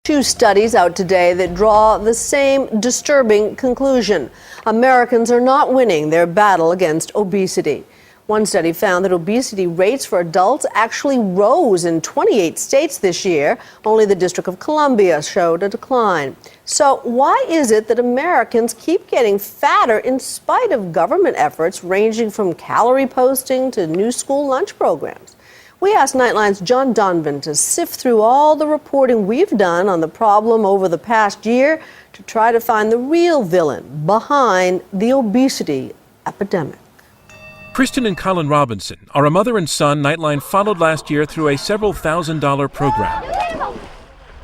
Two studies out today that draw the same disturbing conclusion. Americans are not winning their battle against obesity. One study found that obesity rates for adults actually rose in 28 states this year. Only the District of Columbia showed a decline. So why is it that Americans keep getting fatter in spite of government efforts ranging from calorie posting to new school lunch programs? We asked Nightline's John Donovan to sift through all the reporting we've done on the problem over the past year to try to find the real villain behind the obesity epidemic. Kristen and Colin Robinson are a mother and son Nightline followed last year through a several $1,000 program.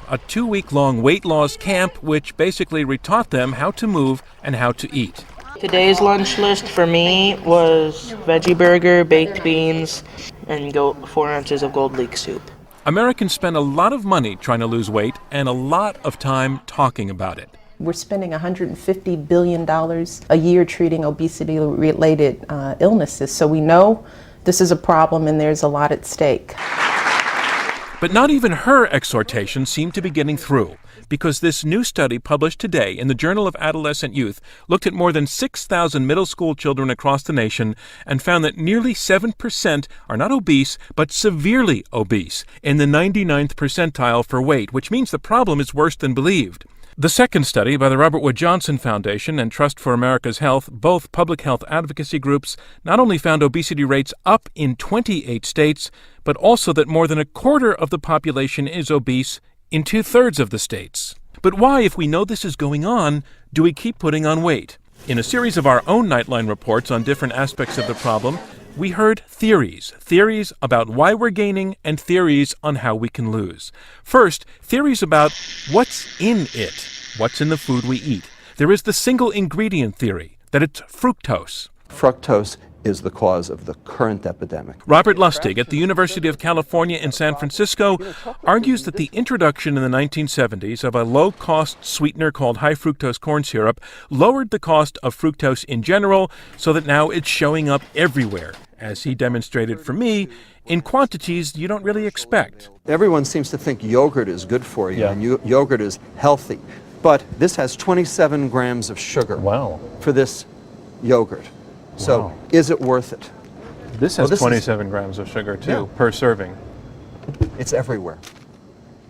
A 2-week-long weight loss camp which basically retaught them how to move and how to eat. Today's lunch list for me was veggie burger, baked beans, and 4 ounces of gold leek soup. Americans spend a lot of money trying to lose weight and a lot of time talking about it. We're spending $150 billion a year treating obesity-related illnesses, so we know this is a problem and there's a lot at stake. But not even her exhortations seem to be getting through, because this new study published today in the Journal of Adolescent Youth looked at more than 6,000 middle school children across the nation and found that nearly 7% are not obese, but severely obese, in the 99th percentile for weight, which means the problem is worse than believed. The second study by the Robert Wood Johnson Foundation and Trust for America's Health, both public health advocacy groups, not only found obesity rates up in 28 states, but also that more than a quarter of the population is obese in 2/3 of the states. But why, if we know this is going on, do we keep putting on weight? In a series of our own Nightline reports on different aspects of the problem, we heard theories about why we're gaining and theories on how we can lose. First, theories about what's in it, what's in the food we eat. There is the single ingredient theory, that it's fructose. Fructose is the cause of the current epidemic. Robert Lustig at the University of California in San Francisco argues that the introduction in the 1970s of a low-cost sweetener called high fructose corn syrup lowered the cost of fructose in general so that now it's showing up everywhere, as he demonstrated for me, in quantities you don't really expect. Everyone seems to think yogurt is good for you and yogurt is healthy, but this has 27 grams of sugar for this yogurt. So, is it worth it? This has 27 grams of sugar, too, per serving. It's everywhere.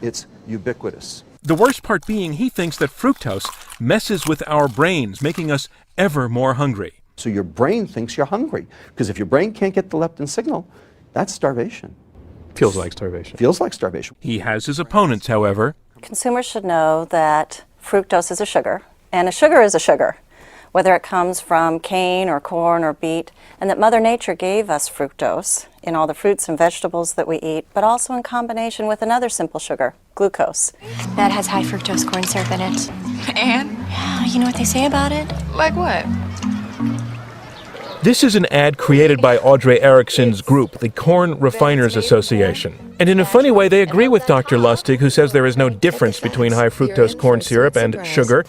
It's ubiquitous. The worst part being he thinks that fructose messes with our brains, making us ever more hungry. So your brain thinks you're hungry, because if your brain can't get the leptin signal, that's starvation. Feels like starvation. Feels like starvation. He has his opponents, however. Consumers should know that fructose is a sugar, and a sugar is a sugar, whether it comes from cane or corn or beet, and that Mother Nature gave us fructose in all the fruits and vegetables that we eat, but also in combination with another simple sugar, glucose. That has high fructose corn syrup in it. And? Yeah, you know what they say about it? Like what? This is an ad created by Audrey Erickson's group, the Corn Refiners Association. And in a funny way, they agree with Dr. Lustig, who says there is no difference between high fructose corn syrup and sugar.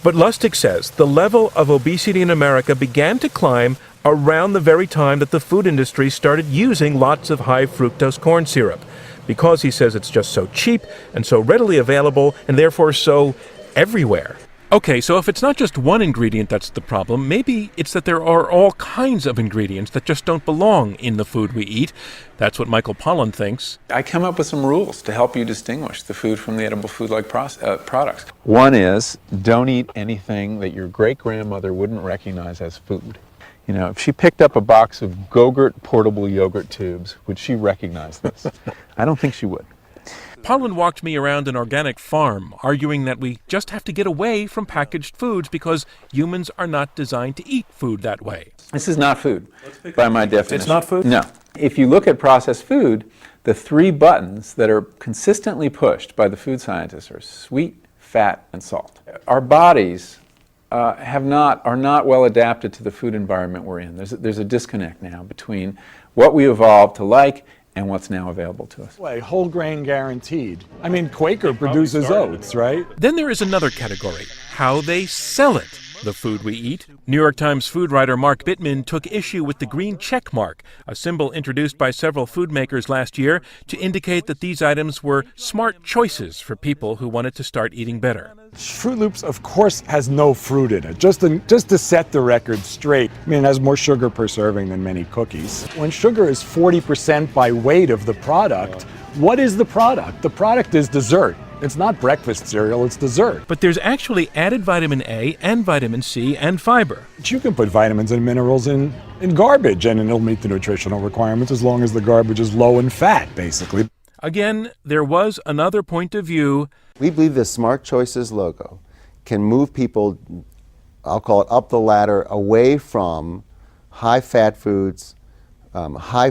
But Lustig says the level of obesity in America began to climb around the very time that the food industry started using lots of high fructose corn syrup, because he says it's just so cheap and so readily available and therefore so everywhere. Okay, so if it's not just one ingredient that's the problem, maybe it's that there are all kinds of ingredients that just don't belong in the food we eat. That's what Michael Pollan thinks. I come up with some rules to help you distinguish the food from the edible food-like products. One is, don't eat anything that your great-grandmother wouldn't recognize as food. You know, if she picked up a box of Go-Gurt portable yogurt tubes, would she recognize this? I don't think she would. Pollan walked me around an organic farm, arguing that we just have to get away from packaged foods because humans are not designed to eat food that way. This is not food, by my definition. It's not food? No. If you look at processed food, the 3 buttons that are consistently pushed by the food scientists are sweet, fat, and salt. Our bodies are not well adapted to the food environment we're in. There's a disconnect now between what we evolved to like and what's now available to us. Whole grain guaranteed. I mean, Quaker produces oats, right? Then there is another category, how they sell it, the food we eat. New York Times food writer Mark Bittman took issue with the green check mark, a symbol introduced by several food makers last year to indicate that these items were smart choices for people who wanted to start eating better. Froot Loops, of course, has no fruit in it, just to set the record straight. I mean, it has more sugar per serving than many cookies. When sugar is 40% by weight of the product, what is the product? The product is dessert. It's not breakfast cereal, it's dessert. But there's actually added vitamin A and vitamin C and fiber. But you can put vitamins and minerals in garbage and it'll meet the nutritional requirements as long as the garbage is low in fat, basically. Again, there was another point of view. We believe the Smart Choices logo can move people, I'll call it up the ladder, away from high-fat foods,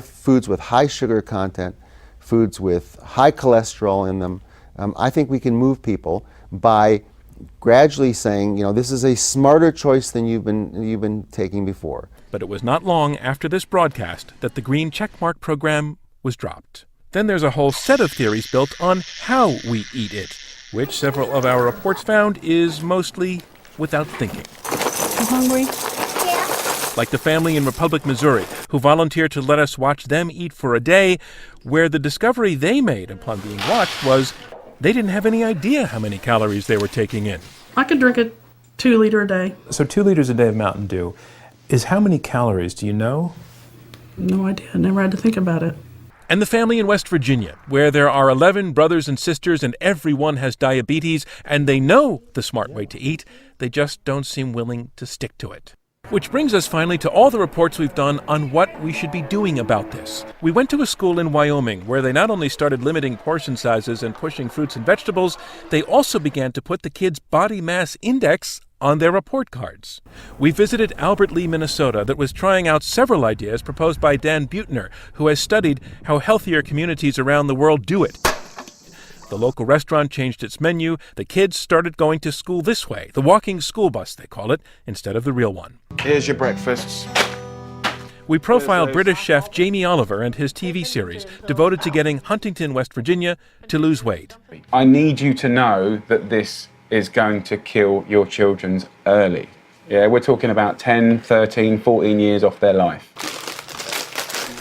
foods with high sugar content, foods with high cholesterol in them. I think we can move people by gradually saying, you know, this is a smarter choice than you've been taking before. But it was not long after this broadcast that the green checkmark program was dropped. Then there's a whole set of theories built on how we eat it, which several of our reports found is mostly without thinking. You hungry? Like the family in Republic, Missouri, who volunteered to let us watch them eat for a day, where the discovery they made upon being watched was they didn't have any idea how many calories they were taking in. I could drink a 2 liter a day. So 2 liters a day of Mountain Dew is how many calories, do you know? No idea. I never had to think about it. And the family in West Virginia, where there are 11 brothers and sisters and everyone has diabetes, and they know the smart way to eat, they just don't seem willing to stick to it. Which brings us finally to all the reports we've done on what we should be doing about this. We went to a school in Wyoming where they not only started limiting portion sizes and pushing fruits and vegetables, they also began to put the kids' body mass index on their report cards. We visited Albert Lea, Minnesota, that was trying out several ideas proposed by Dan Buettner, who has studied how healthier communities around the world do it. The local restaurant changed its menu. The kids started going to school this way, the walking school bus, they call it, instead of the real one. Here's your breakfasts. We profiled British chef Jamie Oliver and his TV series, devoted to getting Huntington, West Virginia, to lose weight. I need you to know that this is going to kill your children early. Yeah, we're talking about 10, 13, 14 years off their life.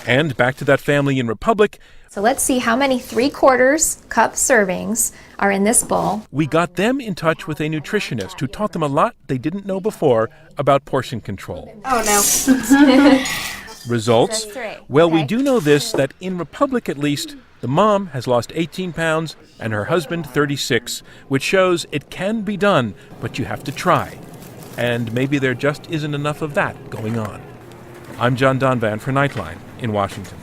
And back to that family in Republic. So let's see how many 3/4 cup servings are in this bowl. We got them in touch with a nutritionist who taught them a lot they didn't know before about portion control. Oh no. Results? Well, we do know this, that in Republic at least, the mom has lost 18 pounds and her husband 36, which shows it can be done, but you have to try. And maybe there just isn't enough of that going on. I'm John Donvan for Nightline in Washington.